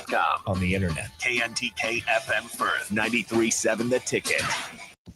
KNTK.com. On the internet. KNTK FM Firth. 93.7 The Ticket.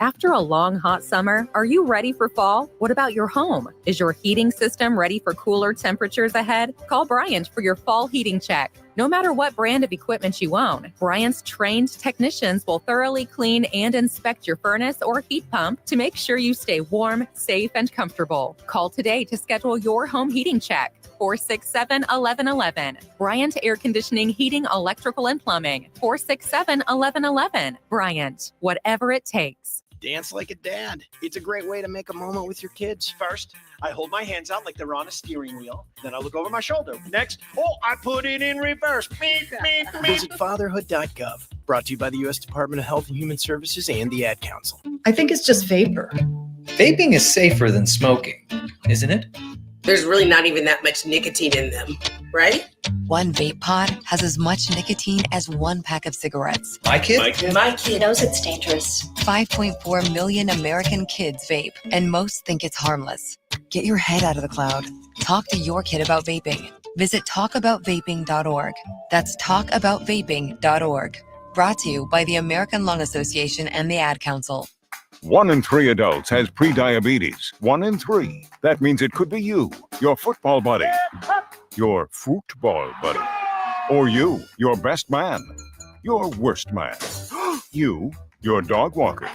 After a long, hot summer, are you ready for fall? What about your home? Is your heating system ready for cooler temperatures ahead? Call Bryant for your fall heating check. No matter what brand of equipment you own, Bryant's trained technicians will thoroughly clean and inspect your furnace or heat pump to make sure you stay warm, safe, and comfortable. Call today to schedule your home heating check. 467-1111. Bryant Air Conditioning, Heating, Electrical, and Plumbing. 467-1111. Bryant, whatever it takes. Dance like a dad. It's a great way to make a moment with your kids. First, I hold my hands out like they're on a steering wheel. Then I look over my shoulder. Next, I put it in reverse. Visit fatherhood.gov. Brought to you by the U.S. Department of Health and Human Services and the Ad Council. I think it's just vapor. Vaping is safer than smoking, isn't it? There's really not even that much nicotine in them, right? One vape pod has as much nicotine as one pack of cigarettes. My kid knows it's dangerous. 5.4 million American kids vape, and most think it's harmless. Get your head out of the cloud. Talk to your kid about vaping. Visit talkaboutvaping.org. That's talkaboutvaping.org. Brought to you by the American Lung Association and the Ad Council. 1 in 3 adults has prediabetes. 1 in 3. That means it could be you, your football buddy, your football buddy, or you, your best man, your worst man, you, your dog walker,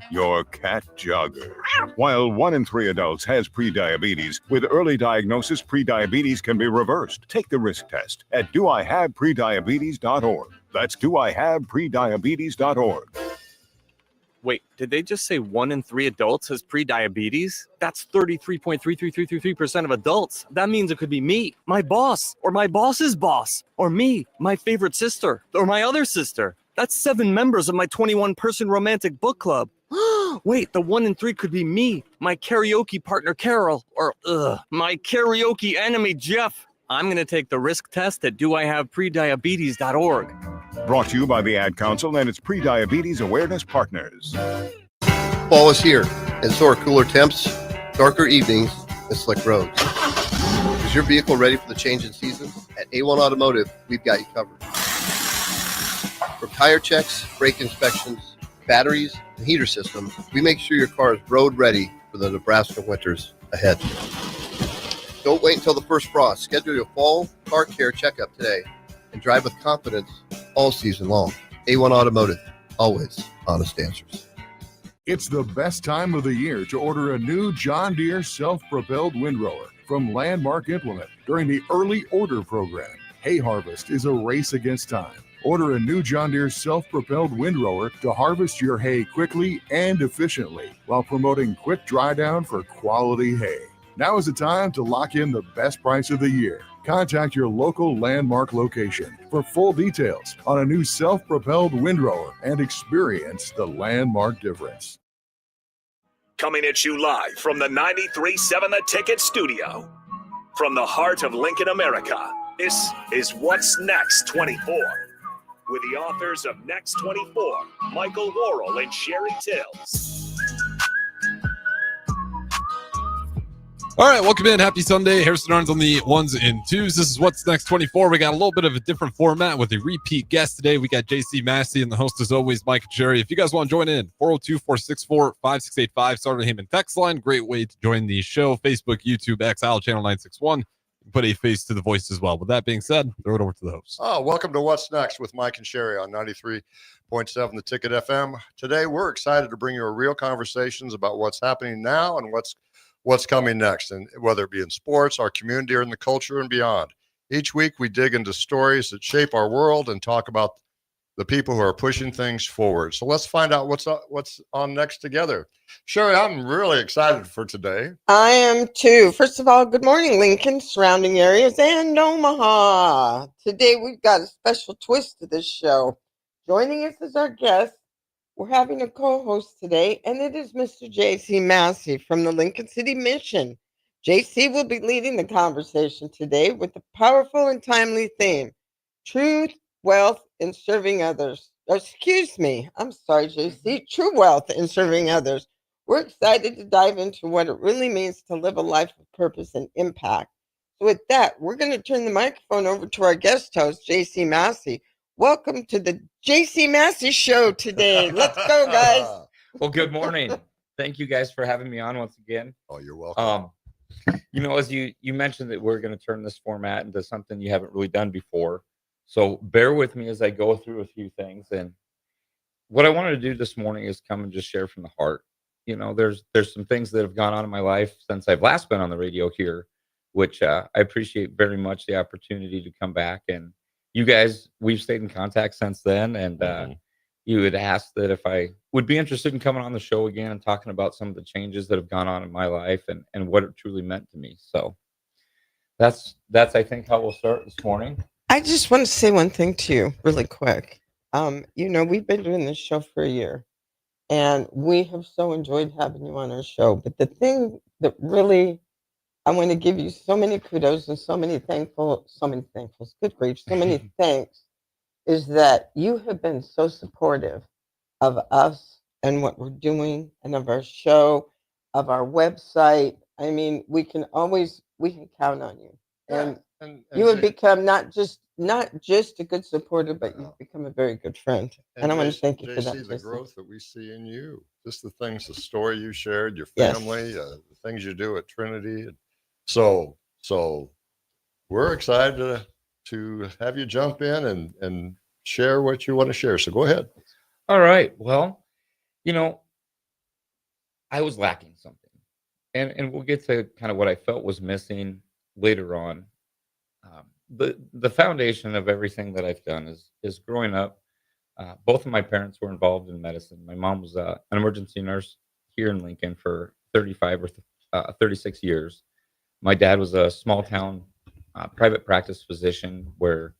your cat jogger. While 1 in 3 adults has prediabetes, with early diagnosis, prediabetes can be reversed. Take the risk test at doihaveprediabetes.org. That's doihaveprediabetes.org. Wait, did they just say 1 in 3 adults has prediabetes? That's 33.33333% of adults. That means it could be me, my boss, or my boss's boss, or me, my favorite sister, or my other sister. That's 7 members of my 21-person romantic book club. Wait, the 1 in 3 could be me, my karaoke partner Carol, or my karaoke enemy Jeff. I'm going to take the risk test at doihaveprediabetes.org. Brought to you by the Ad Council and its Prediabetes Awareness Partners. Fall is here, and so are cooler temps, darker evenings, and slick roads. Is your vehicle ready for the change in seasons? At A1 Automotive, we've got you covered. From tire checks, brake inspections, batteries, and heater systems, we make sure your car is road ready for the Nebraska winters ahead. Don't wait until the first frost. Schedule your fall car care checkup today and drive with confidence all season long. A1 Automotive, always honest answers. It's the best time of the year to order a new John Deere self-propelled windrower from Landmark Implement during the early order program. Hay harvest is a race against time. Order a new John Deere self-propelled windrower to harvest your hay quickly and efficiently while promoting quick dry down for quality hay. Now is the time to lock in the best price of the year. Contact your local Landmark location for full details on a new self-propelled windrower and experience the Landmark difference. Coming at you live from the 93.7 The Ticket studio. From the heart of Lincoln, America, this is What's Next 24. With the authors of Next 24, Michael Worrell and Sheri Tills. All right, welcome in. Happy Sunday. Harrison Arns on the 1s and 2s. This is What's Next 24. We got a little bit of a different format with a repeat guest today. We got JC Massey and the host, as always, Mike and Sheri. If you guys want to join in, 402-464-5685, Starter Heyman text line. Great way to join the show. Facebook, YouTube, XL, Channel 961. Put a face to the voice as well. With that being said, throw it over to the host. Welcome to What's Next with Mike and Sheri on 93.7 The Ticket FM. Today, we're excited to bring you a real conversations about what's happening now and what's coming next, and whether it be in sports, our community, or in the culture and beyond. Each week, we dig into stories that shape our world and talk about the people who are pushing things forward. So let's find out what's on next together. Sheri, I'm really excited for today. I am too. First of all, good morning, Lincoln, surrounding areas, and Omaha. Today, we've got a special twist to this show. Joining us as our guest, we're having a co-host today, and it is Mr. J.C. Massey from the Lincoln City Mission. J.C. will be leading the conversation today with a powerful and timely theme, truth, wealth, and serving others. Excuse me. I'm sorry, J.C. True wealth and serving others. We're excited to dive into what it really means to live a life of purpose and impact. So with that, we're going to turn the microphone over to our guest host, J.C. Massey. welcome to the JC Massey Show today. Let's go, guys. Well, good morning. Thank you guys for having me on once again. Oh, you're welcome. As you mentioned that we're going to turn this format into something you haven't really done before. So bear with me as I go through a few things. And what I wanted to do this morning is come and just share from the heart. There's some things that have gone on in my life since I've last been on the radio here, which I appreciate very much the opportunity to come back. And you guys, we've stayed in contact since then. And you had asked that if I would be interested in coming on the show again and talking about some of the changes that have gone on in my life and what it truly meant to me. So that's I think how we'll start this morning. I just want to say one thing to you really quick. We've been doing this show for a year, and we have so enjoyed having you on our show. But the thing that really, I want to give you so many kudos and so many thankfuls, good grief, so many thanks, is that you have been so supportive of us and what we're doing and of our show, of our website. I mean, we can count on you. And you have become not just a good supporter, but you've become a very good friend. And I want to thank you for that. The growth that we see in you, just the story you shared, your family, the things you do at Trinity. So we're excited to have you jump in and share what you want to share. So go ahead. All right. Well, I was lacking something, and we'll get to kind of what I felt was missing later on. The foundation of everything that I've done is growing up. Both of my parents were involved in medicine. My mom was an emergency nurse here in Lincoln for 35 or 36 years. My dad was a small town private practice physician where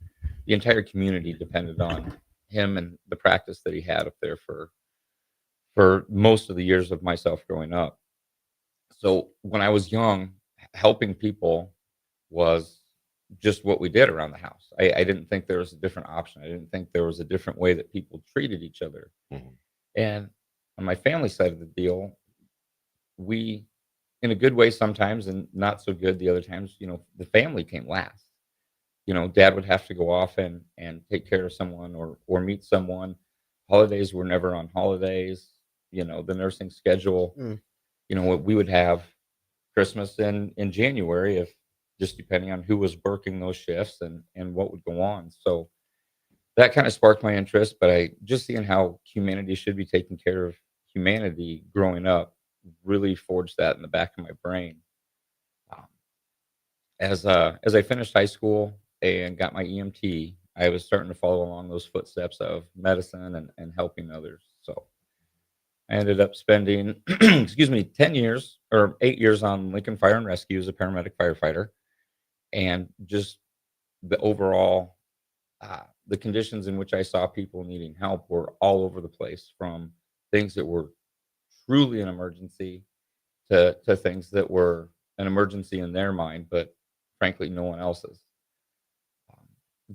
the entire community depended on him and the practice that he had up there for most of the years of myself growing up. So when I was young, helping people was just what we did around the house. I didn't think there was a different option. I didn't think there was a different way that people treated each other. Mm-hmm. And on my family side of the deal, we, in a good way sometimes and not so good the other times, the family came last. Dad would have to go off and take care of someone or meet someone. Holidays were never on holidays. The nursing schedule, we would have Christmas in January if just depending on who was working those shifts and what would go on. So that kind of sparked my interest, but I just seeing how humanity should be taking care of humanity growing up really forged that in the back of my brain. As I finished high school and got my EMT, I was starting to follow along those footsteps of medicine and helping others. So I ended up spending, 10 years or 8 years on Lincoln Fire and Rescue as a paramedic firefighter. And just the overall, the conditions in which I saw people needing help were all over the place, from things that were truly an emergency to things that were an emergency in their mind, but frankly, no one else's.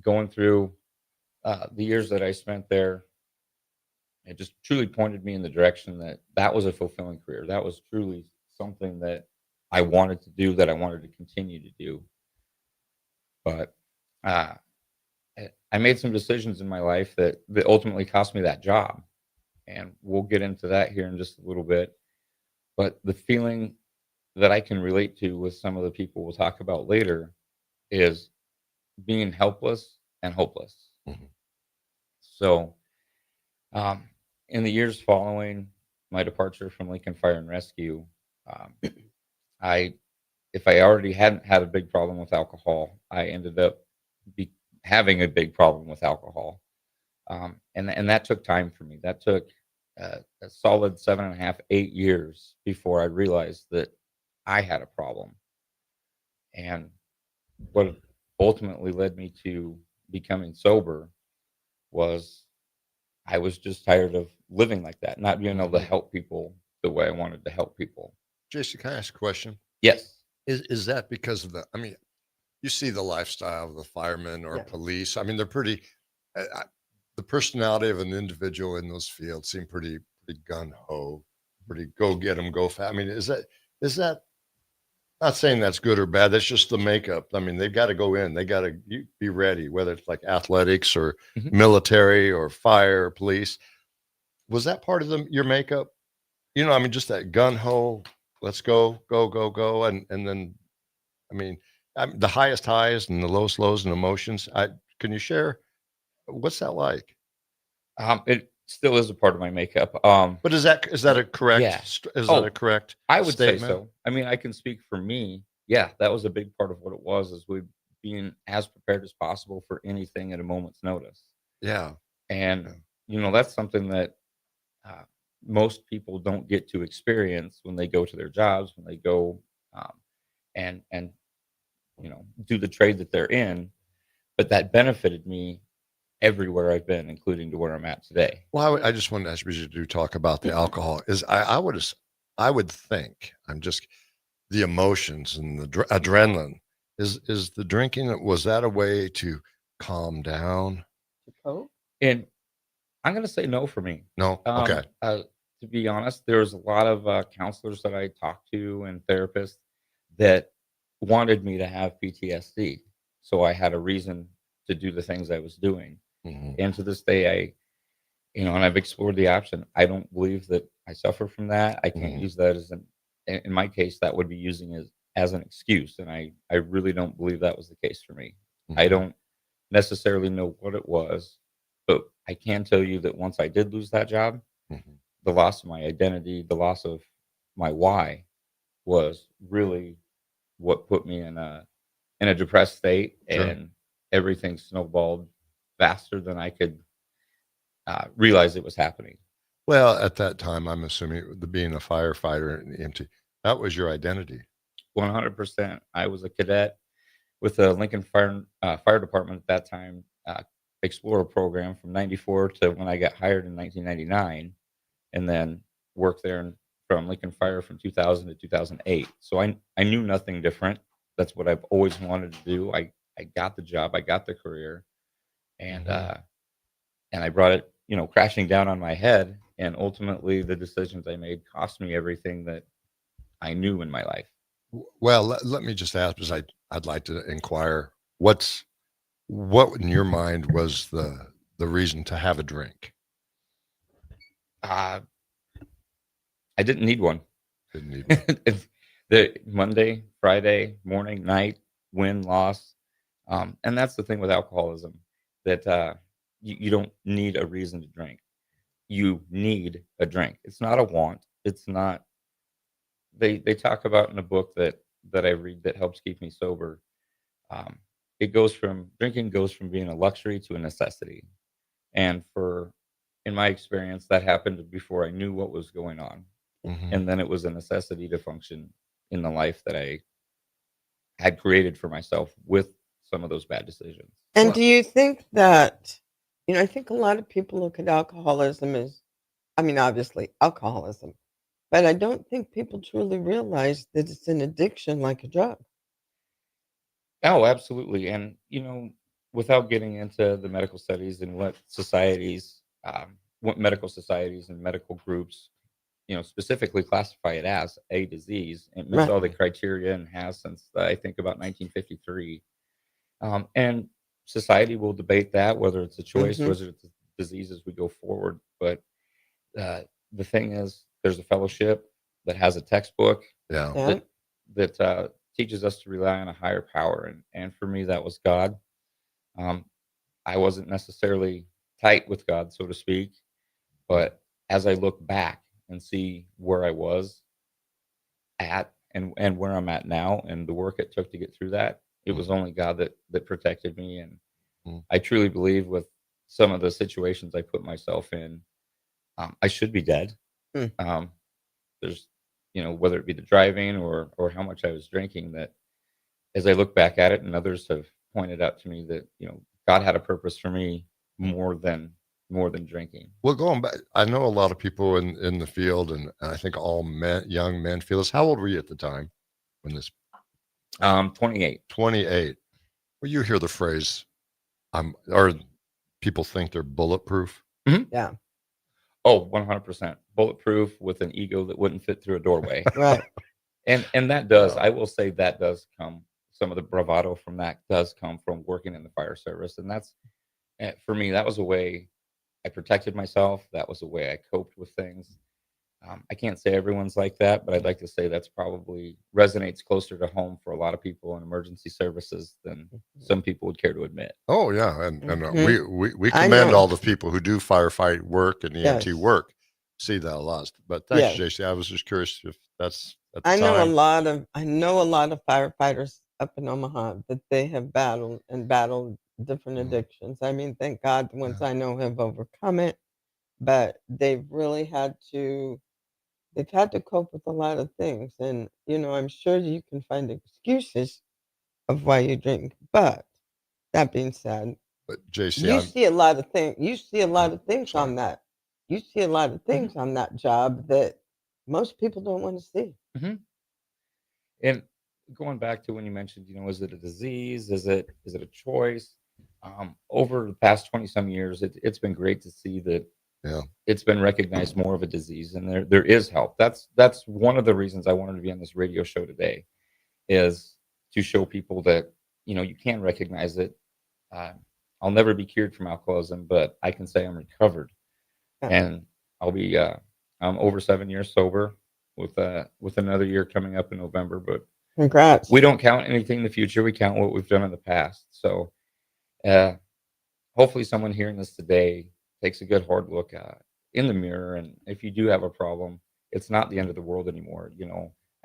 Going through the years that I spent there, it just truly pointed me in the direction that was a fulfilling career. That was truly something that I wanted to do, that I wanted to continue to do. But I made some decisions in my life that ultimately cost me that job. And we'll get into that here in just a little bit. But the feeling that I can relate to with some of the people we'll talk about later is being helpless and hopeless. Mm-hmm. So in the years following my departure from Lincoln Fire and Rescue, if I already hadn't had a big problem with alcohol, I ended up having a big problem with alcohol. And that took time for me. That took a solid 7.5, 8 years before I realized that I had a problem. And what ultimately led me to becoming sober was I was just tired of living like that, not being able to help people the way I wanted to help people. Jason, can I ask a question? Yes. Is that because of you see the lifestyle of the firemen or police. I mean, they're pretty, the personality of an individual in those fields seem pretty gung-ho, pretty go get them, go fast. I mean, is that Not saying that's good or bad. That's just the makeup. I mean, they've got to go in. They got to be ready, whether it's like athletics or military or fire, police. Was that part of your makeup? I mean, just that gun ho, let's go, go, go, go, and then, I mean, the highest highs and the lowest lows and emotions. Can you share what's that like? It still is a part of my makeup. But is that a correct? Yeah. Is that a correct? I would say statement? so. I mean, I can speak for me. Yeah, that was a big part of what it was. Is we being as prepared as possible for anything at a moment's notice. Yeah. And that's something that most people don't get to experience when they go to their jobs, when they go and do the trade that they're in. But that benefited me everywhere I've been, including to where I'm at today. Well, I just wanted to ask you to talk about the alcohol. I would think the emotions and the adrenaline is the drinking. Was that a way to calm down? And I'm going to say no for me. No. Okay. To be honest, there's a lot of counselors that I talked to and therapists that wanted me to have PTSD. So I had a reason to do the things I was doing. And to this day, and I've explored the option. I don't believe that I suffer from that. I can't use that in my case, that would be using it as an excuse. And I really don't believe that was the case for me. I don't necessarily know what it was, but I can tell you that once I did lose that job, the loss of my identity, the loss of my why was really what put me in a depressed state. Sure. And everything snowballed faster than I could realize it was happening. Well, at that time, I'm assuming being a firefighter in the EMT, that was your identity. 100%. I was a cadet with the Lincoln Fire Department at that time, Explorer program from 94 to when I got hired in 1999, and then worked there from Lincoln Fire from 2000 to 2008. So I knew nothing different. That's what I've always wanted to do. I got the job, I got the career, and I brought it, crashing down on my head. And ultimately, the decisions I made cost me everything that I knew in my life. Well, let me just ask, because I'd like to inquire, what in your mind was the reason to have a drink? I didn't need one. Didn't need one. The Monday, Friday, morning, night, win, loss. And that's the thing with alcoholism, that you don't need a reason to drink. You need a drink. It's not a want. It's not. They talk about in a book that I read that helps keep me sober. Drinking goes from being a luxury to a necessity. And in my experience, that happened before I knew what was going on. And then it was a necessity to function in the life that I had created for myself with some of those bad decisions. And do you think that, I think a lot of people look at alcoholism as, obviously alcoholism, but I don't think people truly realize that it's an addiction like a drug. Oh, absolutely. And, without getting into the medical studies and what medical societies and medical groups, specifically classify it as a disease, it meets all the criteria and has since I think about 1953. And society will debate that, whether it's a choice, whether it's a disease as we go forward. But the thing is, there's a fellowship that has a textbook that teaches us to rely on a higher power. And for me, that was God. I wasn't necessarily tight with God, so to speak. But as I look back and see where I was at and where I'm at now and the work it took to get through that, it was only God that protected me. And I truly believe with some of the situations I put myself in, I should be dead. There's, whether it be the driving or how much I was drinking, that as I look back at it, and others have pointed out to me that, God had a purpose for me more than drinking. Well, going back, I know a lot of people in the field, and I think all young men feel this. How old were you at the time when this? 28. 28. Well, you hear the phrase, or people think they're bulletproof. Yeah. Oh, 100%. Bulletproof with an ego that wouldn't fit through a doorway. Right. And that does, I will say that does come, some of the bravado from that does come from working in the fire service. And that's, for me, that was a way I protected myself. That was a way I coped with things. I can't say everyone's like that, but I'd like to say that's probably resonates closer to home for a lot of people in emergency services than some people would care to admit. Oh yeah, and we I commend know. all the people who do firefight work and EMT Yes. work. See that a lot. But thanks, Yes. JC. I was just curious if that's at the I know time. I know a lot of firefighters up in Omaha that they have battled different addictions. I mean, thank God the ones I know have overcome it, but they've had to cope with a lot of things. And I'm sure you can find excuses of why you drink. But that being said, But JC, you I'm see a lot of things. You see a lot of things sorry. on that. You see a lot of things on that job that most people don't want to see. Mm-hmm. And going back to when you mentioned, is it a disease? Is it a choice? Over the past 20 some years, it's been great to see that it's been recognized more of a disease, and there is help. That's one of the reasons I wanted to be on this radio show today, is to show people that you can recognize it. I'll never be cured from alcoholism, but I can say I'm recovered, and I'll be I'm over 7 years sober, with another year coming up in November. But Congrats. we don't count anything in the future. We count what we've done in the past. So hopefully someone hearing this today takes a good hard look in the mirror. And if you do have a problem, it's not the end of the world anymore.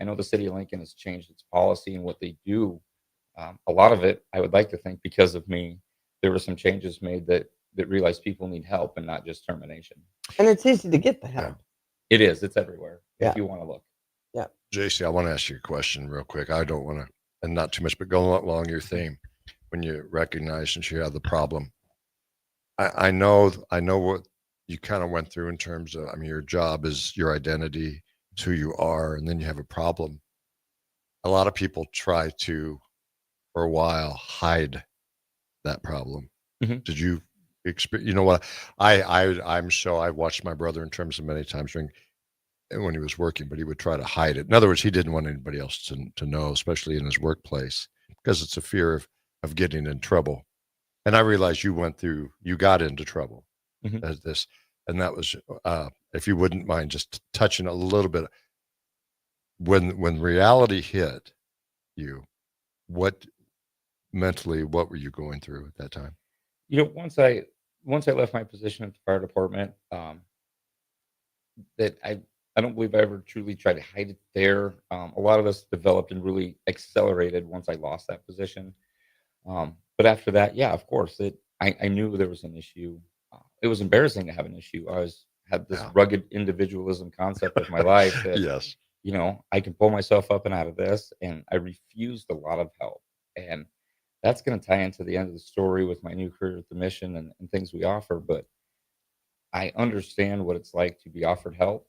I know the city of Lincoln has changed its policy and what they do. A lot of it, I would like to think, because of me, there were some changes made that realized people need help and not just termination. And it's easy to get the help. It is. It's everywhere Yeah. if you want to look. Yeah. JC, I want to ask you a question real quick. I don't want to, and not too much, but go along your theme. When you recognize, since you have the problem, I know what you kind of went through in terms of, your job is your identity, it's who you are, and then you have a problem. A lot of people try to, for a while, hide that problem. Mm-hmm. Did you experience? You know what? I've watched my brother in terms of many times when he was working, but he would try to hide it. In other words, he didn't want anybody else to know, especially in his workplace, because it's a fear of getting in trouble. And I realized you got into trouble as this, and that was, if you wouldn't mind just touching a little bit, when reality hit you, what were you going through at that time? Once I left my position at the fire department, that I don't believe I ever truly tried to hide it there. A lot of this developed and really accelerated once I lost that position. But after that, yeah, of course, I knew there was an issue. It was embarrassing to have an issue. Had this rugged individualism concept of my life that, yes, I can pull myself up and out of this, and I refused a lot of help. And that's going to tie into the end of the story with my new career at the mission and things we offer. But I understand what it's like to be offered help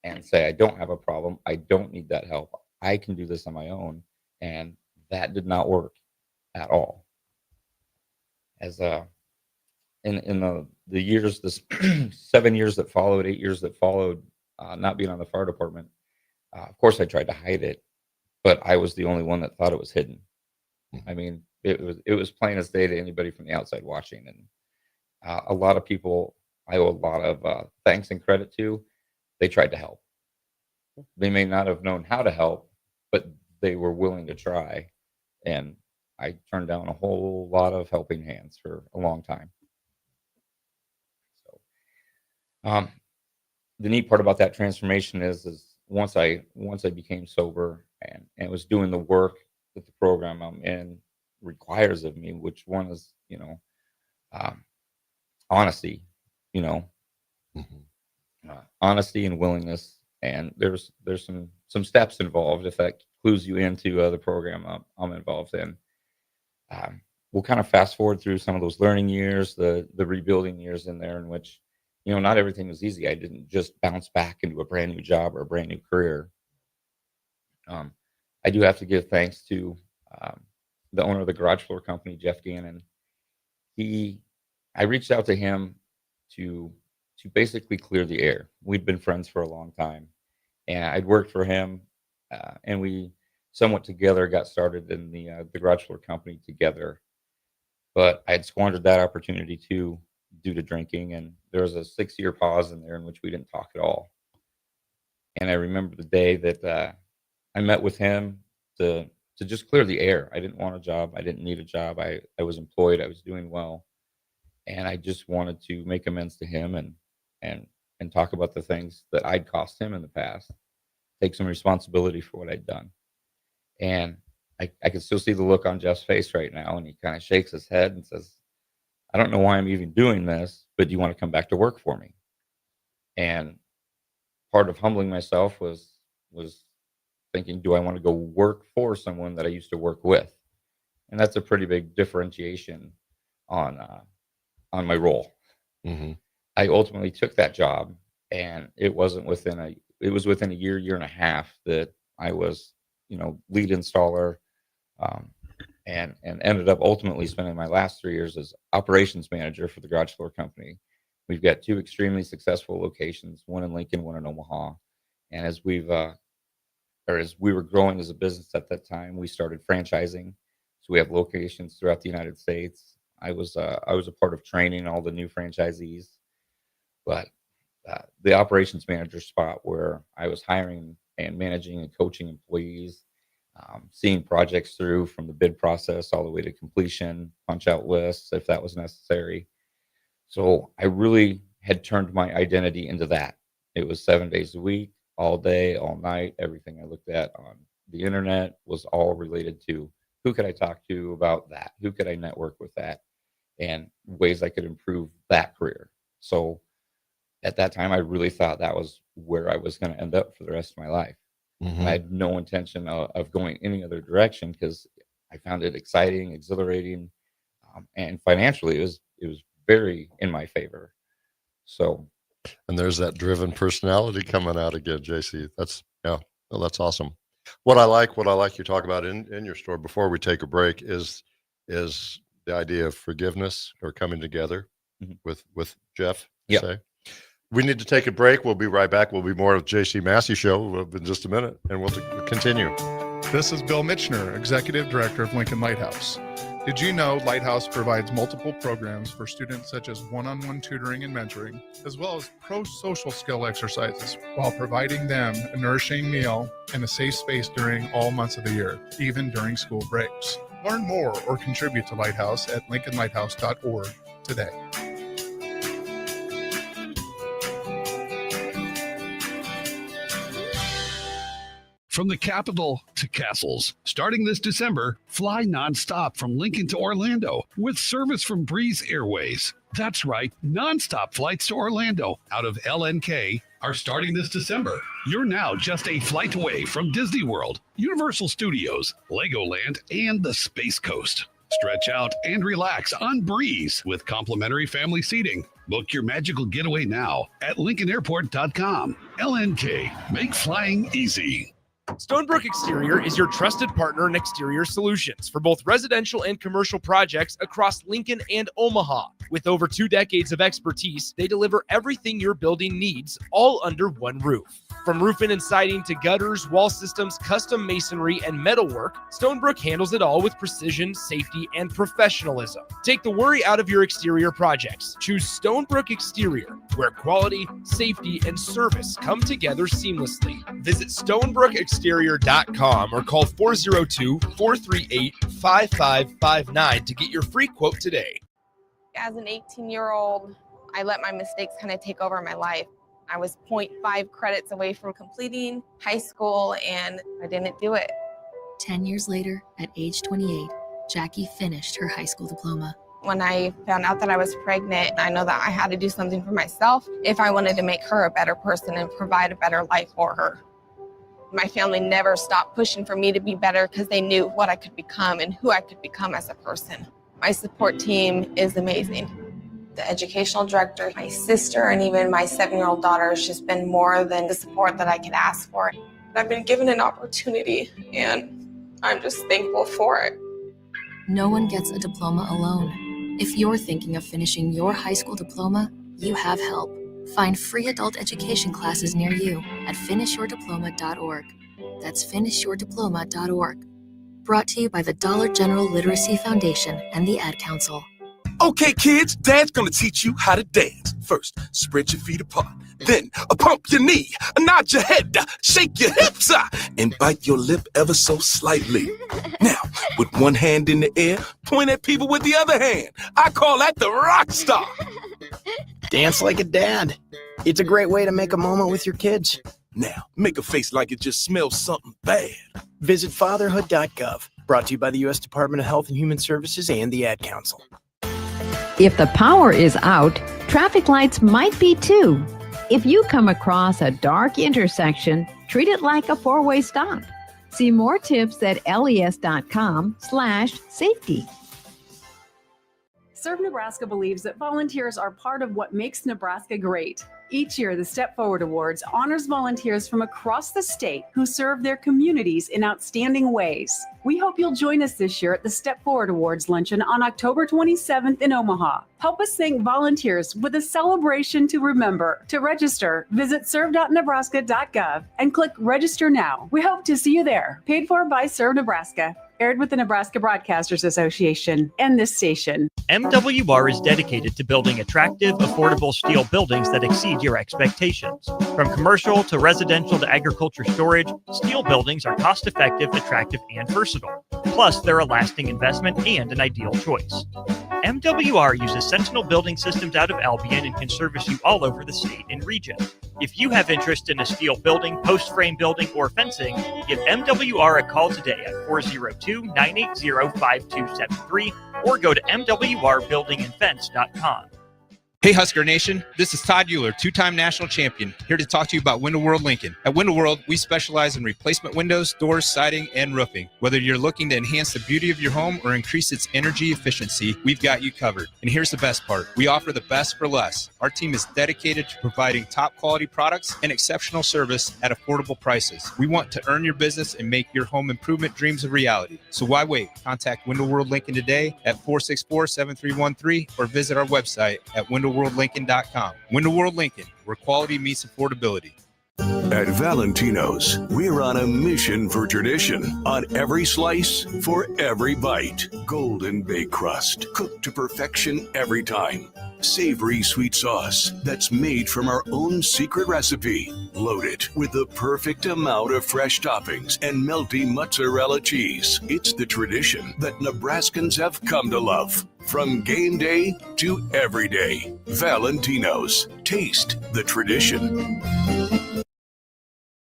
and say, I don't have a problem. I don't need that help. I can do this on my own. And that did not work at all. As in the years, this 7 years that followed, 8 years that followed, not being on the fire department, of course I tried to hide it, but I was the only one that thought it was hidden. I mean, it was plain as day to anybody from the outside watching. And a lot of people I owe a lot of thanks and credit to. They tried to help. They may not have known how to help, but they were willing to try. And I turned down a whole lot of helping hands for a long time. So, the neat part about that transformation is once I became sober and was doing the work that the program I'm in requires of me, which one is, honesty, honesty and willingness. And there's some steps involved, if that clues you into the program I'm involved in. We'll kind of fast forward through some of those learning years, the rebuilding years in there, in which, not everything was easy. I didn't just bounce back into a brand new job or a brand new career. I do have to give thanks to the owner of the garage floor company, Jeff Gannon. I reached out to him to basically clear the air. We'd been friends for a long time, and I'd worked for him and we somewhat together got started in the garage floor company together. But I had squandered that opportunity too due to drinking, and there was a 6-year pause in there in which we didn't talk at all. And I remember the day that I met with him to just clear the air. I didn't want a job. I didn't need a job. I was employed. I was doing well, and I just wanted to make amends to him and talk about the things that I'd cost him in the past, take some responsibility for what I'd done. And I can still see the look on Jeff's face right now, and he kind of shakes his head and says, I don't know why I'm even doing this, but do you want to come back to work for me? And part of humbling myself was thinking, do I want to go work for someone that I used to work with? And that's a pretty big differentiation on my role. Mm-hmm. I ultimately took that job, and it was within a year and a half that I was, lead installer, and ended up ultimately spending my last 3 years as operations manager for the garage floor company. We've got 2 extremely successful locations, one in Lincoln, one in Omaha. And as we were growing as a business at that time, we started franchising. So we have locations throughout the United States. I was a part of training all the new franchisees, but the operations manager spot where I was hiring and managing and coaching employees, seeing projects through from the bid process all the way to completion, punch out lists if that was necessary. So I really had turned my identity into that. It was 7 days a week, all day, all night. Everything I looked at on the internet was all related to who could I talk to about that? Who could I network with that? And ways I could improve that career. So at that time, I really thought that was where I was going to end up for the rest of my life. Mm-hmm. And I had no intention of going any other direction because I found it exciting, exhilarating, and financially it was very in my favor. So, and there's that driven personality coming out again, JC. That's awesome. What I like you talk about in your store before we take a break is the idea of forgiveness or coming together with Jeff. Yeah. Say. We need to take a break. We'll be right back. We'll be more of JC Massey Show in just a minute, and we'll continue. This is Bill Mitchner, Executive Director of Lincoln Lighthouse. Did you know Lighthouse provides multiple programs for students such as one-on-one tutoring and mentoring, as well as pro-social skill exercises, while providing them a nourishing meal and a safe space during all months of the year, even during school breaks? Learn more or contribute to Lighthouse at lincolnlighthouse.org today. From the capital to castles. Starting this December, fly nonstop from Lincoln to Orlando with service from Breeze Airways. That's right, nonstop flights to Orlando out of LNK are starting this December. You're now just a flight away from Disney World, Universal Studios, Legoland, and the Space Coast. Stretch out and relax on Breeze with complimentary family seating. Book your magical getaway now at LincolnAirport.com. LNK, make flying easy. Stonebrook Exterior is your trusted partner in exterior solutions for both residential and commercial projects across Lincoln and Omaha. With over 2 decades of expertise, they deliver everything your building needs, all under one roof. From roofing and siding to gutters, wall systems, custom masonry, and metalwork, Stonebrook handles it all with precision, safety, and professionalism. Take the worry out of your exterior projects. Choose Stonebrook Exterior, where quality, safety, and service come together seamlessly. Visit StonebrookExterior.com or call 402-438-5559 to get your free quote today. As an 18-year-old, I let my mistakes kind of take over my life. I was 0.5 credits away from completing high school, and I didn't do it. 10 years later, at age 28, Jackie finished her high school diploma. When I found out that I was pregnant, I know that I had to do something for myself if I wanted to make her a better person and provide a better life for her. My family never stopped pushing for me to be better because they knew what I could become and who I could become as a person. My support team is amazing. The educational director, my sister, and even my 7-year-old daughter has just been more than the support that I could ask for. I've been given an opportunity, and I'm just thankful for it. No one gets a diploma alone. If you're thinking of finishing your high school diploma, you have help. Find free adult education classes near you at finishyourdiploma.org. That's finishyourdiploma.org. Brought to you by the Dollar General Literacy Foundation and the Ad Council. Okay, kids, Dad's gonna teach you how to dance. First, spread your feet apart. Then, pump your knee, nod your head, shake your hips, and bite your lip ever so slightly. Now, with one hand in the air, point at people with the other hand. I call that the rock star. Dance like a dad. It's a great way to make a moment with your kids. Now, make a face like it just smells something bad. Visit fatherhood.gov. Brought to you by the U.S. Department of Health and Human Services and the Ad Council. If the power is out, traffic lights might be too. If you come across a dark intersection, treat it like a four-way stop. See more tips at les.com/safety. Serve Nebraska believes that volunteers are part of what makes Nebraska great. Each year, the Step Forward Awards honors volunteers from across the state who serve their communities in outstanding ways. We hope you'll join us this year at the Step Forward Awards luncheon on October 27th in Omaha. Help us thank volunteers with a celebration to remember. To register, visit serve.nebraska.gov and click Register Now. We hope to see you there. Paid for by Serve Nebraska. Aired with the Nebraska Broadcasters Association and this station. MWR is dedicated to building attractive, affordable steel buildings that exceed your expectations. From commercial to residential to agriculture storage, steel buildings are cost-effective, attractive, and versatile. Plus, they're a lasting investment and an ideal choice. MWR uses Sentinel Building Systems out of Albion and can service you all over the state and region. If you have interest in a steel building, post frame building, or fencing, give MWR a call today at 402-980-5273 or go to mwrbuildingandfence.com. Hey Husker Nation, this is Todd Euler, two-time national champion, here to talk to you about Window World Lincoln. At Window World, we specialize in replacement windows, doors, siding, and roofing. Whether you're looking to enhance the beauty of your home or increase its energy efficiency, we've got you covered. And here's the best part. We offer the best for less. Our team is dedicated to providing top quality products and exceptional service at affordable prices. We want to earn your business and make your home improvement dreams a reality. So why wait? Contact Window World Lincoln today at 464-7313 or visit our website at windowworldlincoln.com. Window World Lincoln, where quality meets affordability. At Valentino's, we're on a mission for tradition. On every slice, for every bite. Golden baked crust, cooked to perfection every time. Savory sweet sauce that's made from our own secret recipe. Loaded with the perfect amount of fresh toppings and melty mozzarella cheese. It's the tradition that Nebraskans have come to love. From game day to every day. Valentino's. Taste the tradition.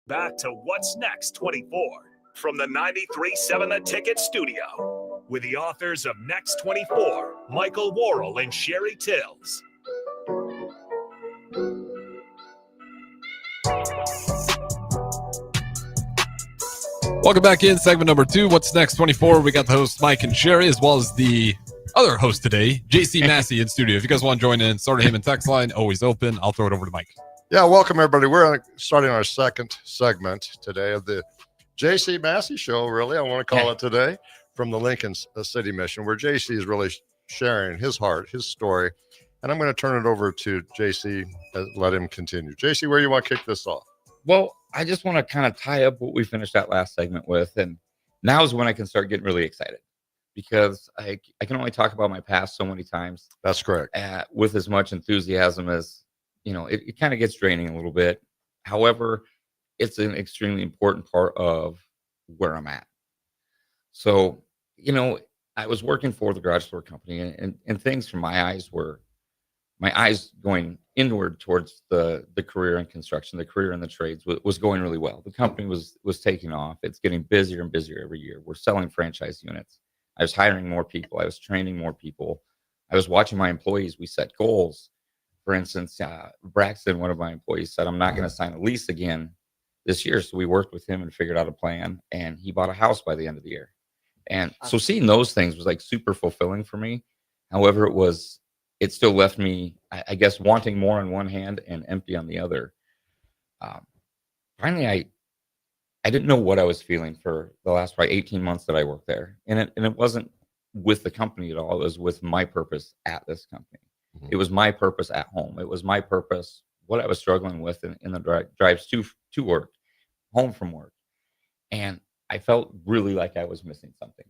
Back to What's Next 24 from the 93.7 The Ticket studio with the authors of Next 24, Michael Worrell and Sheri Tills. Welcome back in segment number 2. What's Next 24? We got the hosts Mike and Sheri, as well as the other host today, JC Massey, in studio. If you guys want to join in, start him and text line always open. I'll throw it over to Mike. Yeah, welcome everybody. We're starting our second segment today of the JC Massey Show, really, I want to call it today, from the Lincoln City Mission, where JC is really sharing his heart, his story. And I'm going to turn it over to JC and let him continue. JC, where do you want to kick this off? Well, I just want to kind of tie up what we finished that last segment with. And now is when I can start getting really excited, because I can only talk about my past so many times. That's correct. With as much enthusiasm as, you know, it kind of gets draining a little bit. However, it's an extremely important part of where I'm at. So, you know, I was working for the garage door company, and things from my eyes going inward towards the career in construction, the career in the trades was going really well. The company was taking off. It's getting busier and busier every year. We're selling franchise units. I was hiring more people. I was training more people. I was watching my employees. We set goals. For instance, Braxton, one of my employees, said, I'm not going to sign a lease again this year. So we worked with him and figured out a plan, and he bought a house by the end of the year. And so seeing those things was like super fulfilling for me. However, it still left me, I guess, wanting more on one hand and empty on the other. Finally, I didn't know what I was feeling for the last probably 18 months that I worked there. And it wasn't with the company at all. It was with my purpose at this company. Mm-hmm. It was my purpose at home. It was my purpose, what I was struggling with in the drives to work, home from work. And I felt really like I was missing something.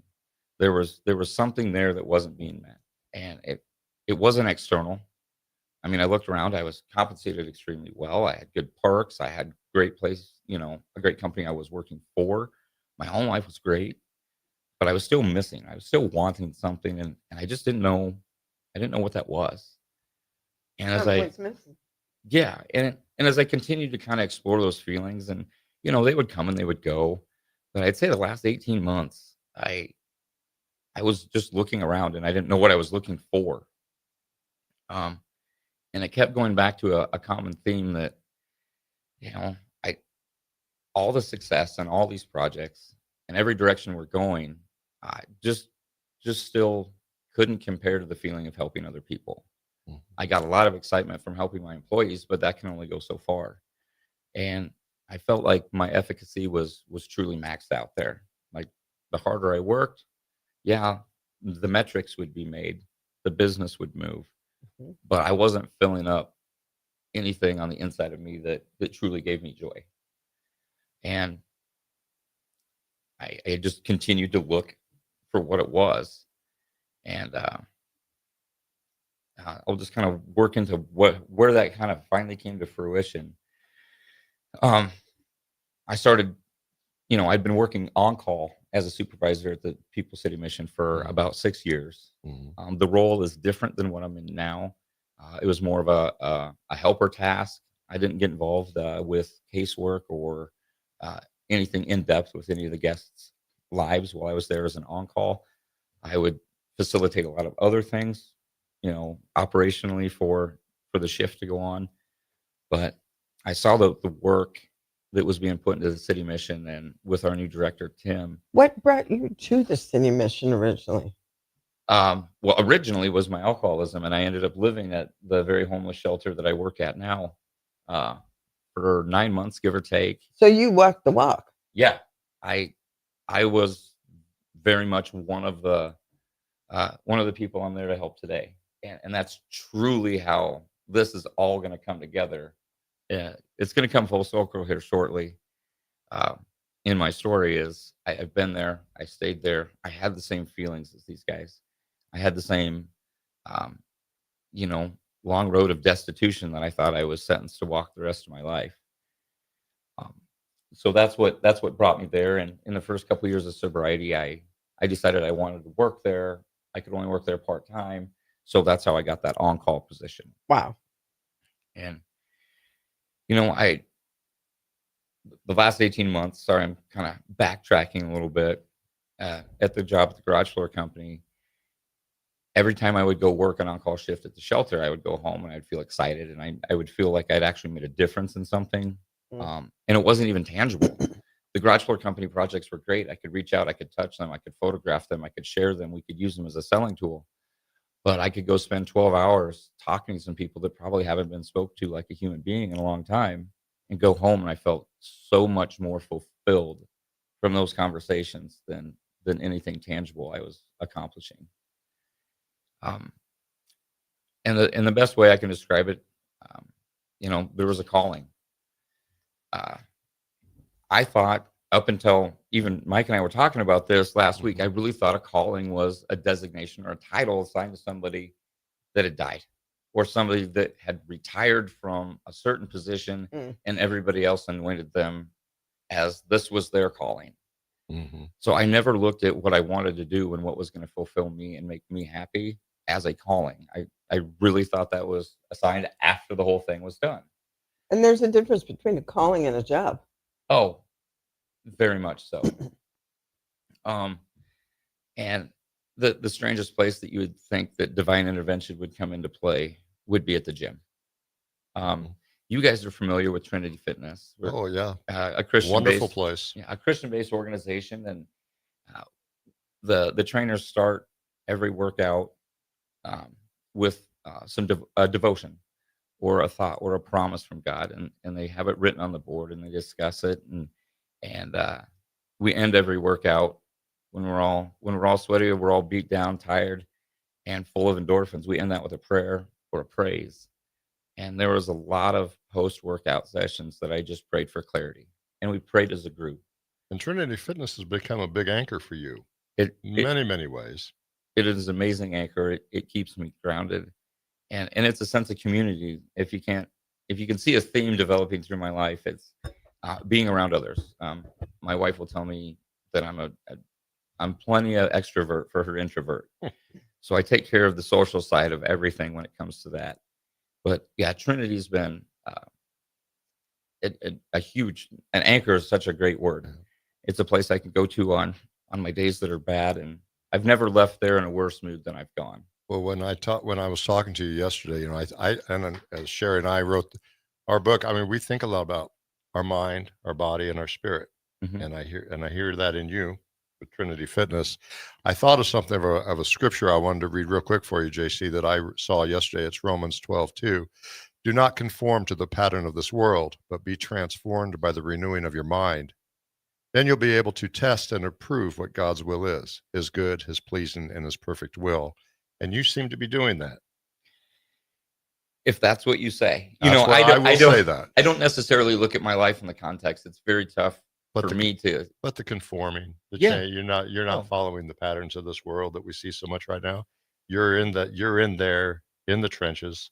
There was something there that wasn't being met, and it wasn't external. I mean, I looked around. I was compensated extremely well. I had good perks. I had great place, a great company I was working for. My home life was great, but I was still missing. I was still wanting something, and I just didn't know. I didn't know what that was. And as I, What's missing? yeah, and as I continued to kind of explore those feelings, and they would come and they would go, but I'd say the last 18 months, I was just looking around and I didn't know what I was looking for. Um, and it kept going back to a common theme that, you know, I all the success and all these projects and every direction we're going, I just still couldn't compare to the feeling of helping other people. I got a lot of excitement from helping my employees, but that can only go so far. And I felt like my efficacy was truly maxed out there. Like the harder I worked, yeah, the metrics would be made, the business would move, Mhm. but I wasn't filling up anything on the inside of me that truly gave me joy. And I just continued to look for what it was. And I'll just kind of work into where that kind of finally came to fruition. Um, I started, I'd been working on call as a supervisor at the People City Mission for about 6 years. The role is different than what I'm in now. It was more of a helper task. I didn't get involved with casework or anything in depth with any of the guests' lives while I was there as an on call. I would facilitate a lot of other things, operationally for the shift to go on. But I saw the work that was being put into the city mission, and with our new director Tim. What brought you to the city mission originally? Well, originally was my alcoholism, and I ended up living at the very homeless shelter that I work at now uh, for 9 months, give or take. So you walked the walk. Yeah, I I was very much one of the people I'm there to help today, and that's truly how this is all going to come together. Yeah, it's going to come full circle here shortly. Uh, in my story is I've been there, I stayed there, I had the same feelings as these guys. I had the same, um, you know, long road of destitution that I thought I was sentenced to walk the rest of my life. Um, so that's what brought me there. And in the first couple of years of sobriety, I decided I wanted to work there. I could only work there part time, so that's how I got that on call position. Wow. And I the last 18 months. Sorry, I'm kind of backtracking a little bit. At the job at the garage floor company, every time I would go work an on-call shift at the shelter, I would go home and I'd feel excited, and I would feel like I'd actually made a difference in something. And it wasn't even tangible. The garage floor company projects were great. I could reach out, I could touch them, I could photograph them, I could share them. We could use them as a selling tool. But I could go spend 12 hours talking to some people that probably haven't been spoke to like a human being in a long time, and go home and I felt so much more fulfilled from those conversations than anything tangible I was accomplishing. Um, and the best way I can describe it, there was a calling. Uh, I thought up until even Mike and I were talking about this last week, I really thought a calling was a designation or a title assigned to somebody that had died, or somebody that had retired from a certain position, and everybody else anointed them as this was their calling. So I never looked at what I wanted to do and what was going to fulfill me and make me happy as a calling. I really thought that was assigned after the whole thing was done. And there's a difference between a calling and a job. Oh, very much so. And the strangest place that you would think that divine intervention would come into play would be at the gym. You guys are familiar with Trinity Fitness. We're, Oh yeah, a Christian wonderful place. Yeah, a Christian-based organization, and the trainers start every workout with some devotion or a thought or a promise from God, and they have it written on the board and they discuss it, and we end every workout when we're all sweaty, we're all beat down, tired, and full of endorphins. We end that with a prayer or a praise. And there was a lot of post-workout sessions that I just prayed for clarity, and we prayed as a group. And Trinity Fitness has become a big anchor for you It, in many ways. it is an amazing anchor. It keeps me grounded, and it's a sense of community. If you can see a theme developing through my life, it's being around others. My wife will tell me that I'm plenty of extrovert for her introvert. So I take care of the social side of everything when it comes to that. But yeah, Trinity's been a huge, an anchor is such a great word. It's a place I can go to on my days that are bad, and I've never left there in a worse mood than I've gone. Well, when I was talking to you yesterday, and then as Sheri and I wrote our book, I mean, we think a lot about our mind, our body, and our spirit, Mhm. and I hear that in you with Trinity Fitness. I thought of something of a scripture I wanted to read real quick for you, JC, that I saw yesterday. It's Romans 12:2. Do not conform to the pattern of this world, but be transformed by the renewing of your mind. Then you'll be able to test and approve what God's will is, his good, his pleasing, and his perfect will. And you seem to be doing that. If that's what you say, That's what I will say that. I don't necessarily look at my life in the context. It's very tough for me to. But the conforming, Yeah. you're not Oh. following the patterns of this world that we see so much right now. You're in there in the trenches.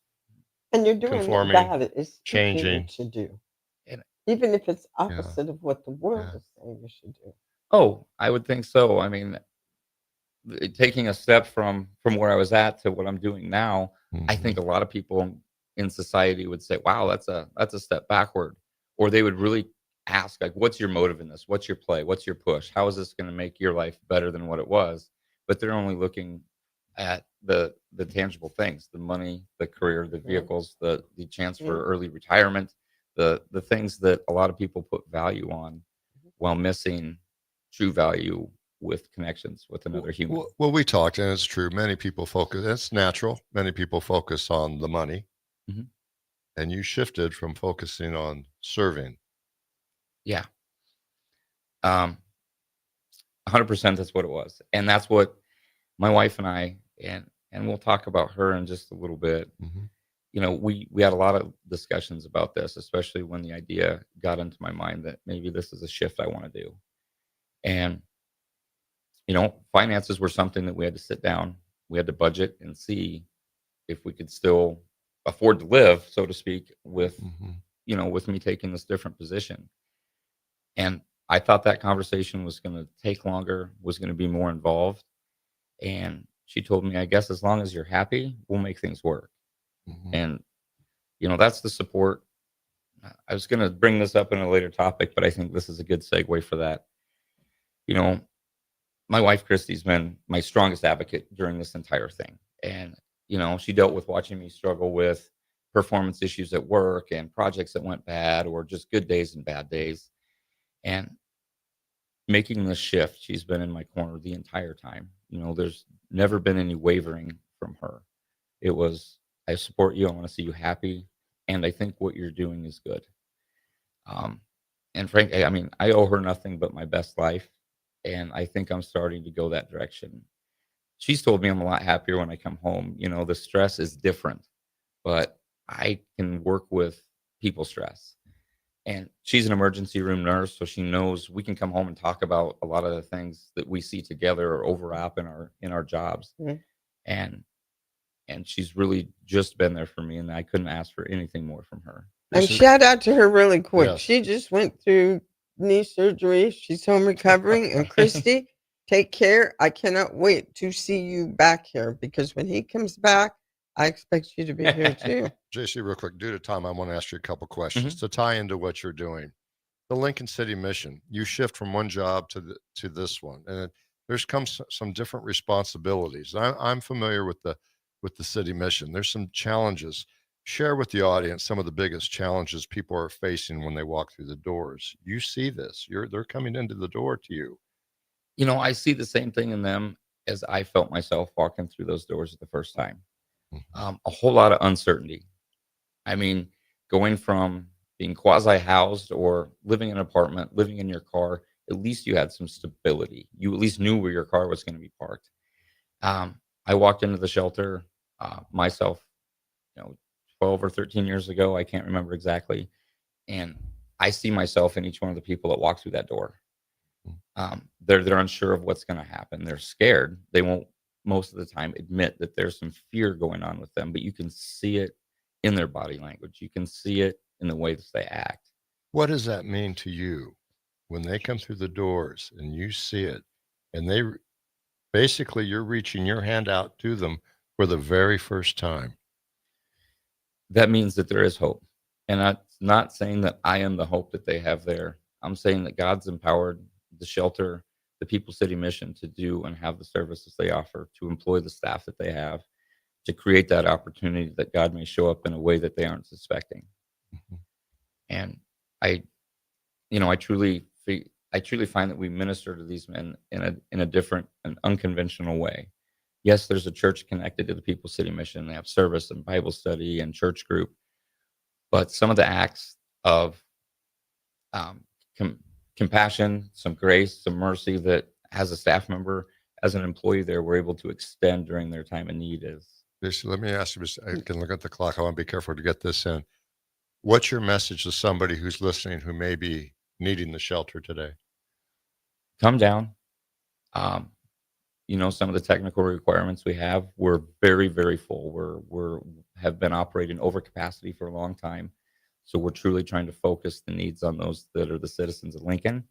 And you're doing conforming, that is changing. what you do. And- Even if it's opposite of what the world is saying you should do. Oh, I would think so. I mean, taking a step from where I was at to what I'm doing now, I think a lot of people in society would say, "Wow, that's a step backward," or they would really ask, like, "What's your motive in this? What's your play? What's your push? How is this going to make your life better than what it was?" But they're only looking at the tangible things: the money, the career, the vehicles, the chance for early retirement, the things that a lot of people put value on, while missing true value with connections with another human. Well, we talked, and it's true. Many people focus. It's natural. Many people focus on the money, Mhm. and you shifted from focusing on serving. Yeah. 100% that's what it was. And that's what my wife and I, and we'll talk about her in just a little bit. You know, we had a lot of discussions about this, especially when the idea got into my mind that maybe this is a shift I want to do. And, you know, finances were something that we had to sit down, we had to budget and see if we could still afford to live, so to speak, with, you know, with me taking this different position. And I thought that conversation was going to take longer, was going to be more involved. And she told me, I guess as long as you're happy, we'll make things work. And, you know, that's the support. I was going to bring this up in a later topic, but I think this is a good segue for that. You know, my wife, Christy's been my strongest advocate during this entire thing. And, you know, she dealt with watching me struggle with performance issues at work and projects that went bad, or just good days and bad days. And making this shift, she's been in my corner the entire time. You know, there's never been any wavering from her. It was, I support you. I want to see you happy. And I think what you're doing is good. And frankly, I mean, I owe her nothing but my best life. And I think I'm starting to go that direction. She's told me I'm a lot happier when I come home. You know, the stress is different, but I can work with people stress. And she's an emergency room nurse, so she knows we can come home and talk about a lot of the things that we see together or overlap in our jobs. And she's really just been there for me, and I couldn't ask for anything more from her. And shout out to her really quick. Yes. She just went through knee surgery. She's home recovering. And Christy, take care. I cannot wait to see you back here, because when he comes back, I expect you to be here too. JC, real quick, due to time, I want to ask you a couple questions to tie into what you're doing. The Lincoln City mission, you shift from one job to this one, and there's comes some different responsibilities. I'm familiar with the city mission. There's some challenges. Share with the audience some of the biggest challenges people are facing when they walk through the doors. You see this. They're coming into the door to you. You know, I see the same thing in them as I felt myself walking through those doors the first time. A whole lot of uncertainty. I mean, going from being quasi-housed or living in an apartment, living in your car, at least you had some stability. You at least knew where your car was going to be parked. I walked into the shelter myself, you know, 12 or 13 years ago. I can't remember exactly. And I see myself in each one of the people that walk through that door. They're unsure of what's going to happen. They're scared. They won't most of the time admit that there's some fear going on with them, but you can see it in their body language. You can see it in the ways they act. What does that mean to you when they come through the doors and you see it, and they basically you're reaching your hand out to them for the very first time? That means that there is hope. And I'm not saying that I am the hope that they have there. I'm saying that God's empowered the shelter, the People City Mission, to do and have the services they offer, to employ the staff that they have, to create that opportunity that God may show up in a way that they aren't suspecting. And I truly find that we minister to these men in a different and unconventional way. Yes, there's a church connected to the People City Mission. They have service and Bible study and church group. But some of the acts of compassion, some grace, some mercy that as a staff member, as an employee there, we're able to extend during their time of need is. Let me ask you, I can look at the clock. I want to be careful to get this in. What's your message to somebody who's listening who may be needing the shelter today? Come down. Some of the technical requirements we have, we're very, very full. We're have been operating over capacity for a long time. So we're truly trying to focus the needs on those that are the citizens of Lincoln.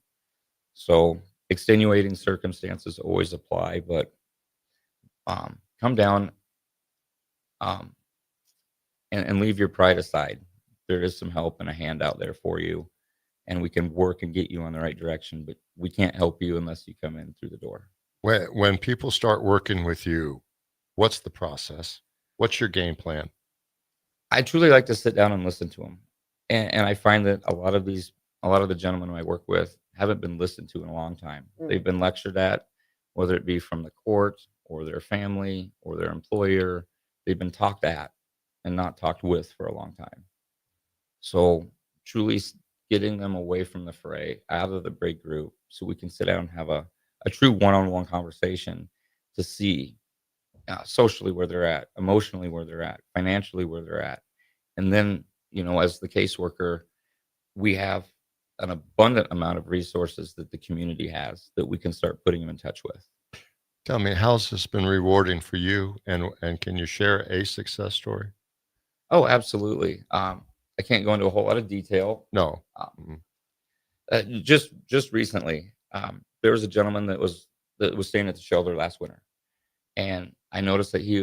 So extenuating circumstances always apply, but come down and leave your pride aside. There is some help and a hand out there for you, and we can work and get you on the right direction, but we can't help you unless you come in through the door. When people start working with you, what's the process? What's your game plan? I truly like to sit down and listen to them. And I find that a lot of the gentlemen I work with haven't been listened to in a long time. They've been lectured at, whether it be from the court or their family or their employer. They've been talked at and not talked with for a long time. So truly getting them away from the fray, out of the break group, so we can sit down and have a true one-on-one conversation to see socially where they're at, emotionally where they're at, financially where they're at. And then, as the caseworker, we have an abundant amount of resources that the community has that we can start putting them in touch with. Tell me, how's this been rewarding for you? And can you share a success story? Oh, absolutely. I can't go into a whole lot of detail. No. Just recently, there was a gentleman that was staying at the shelter last winter, and I noticed that he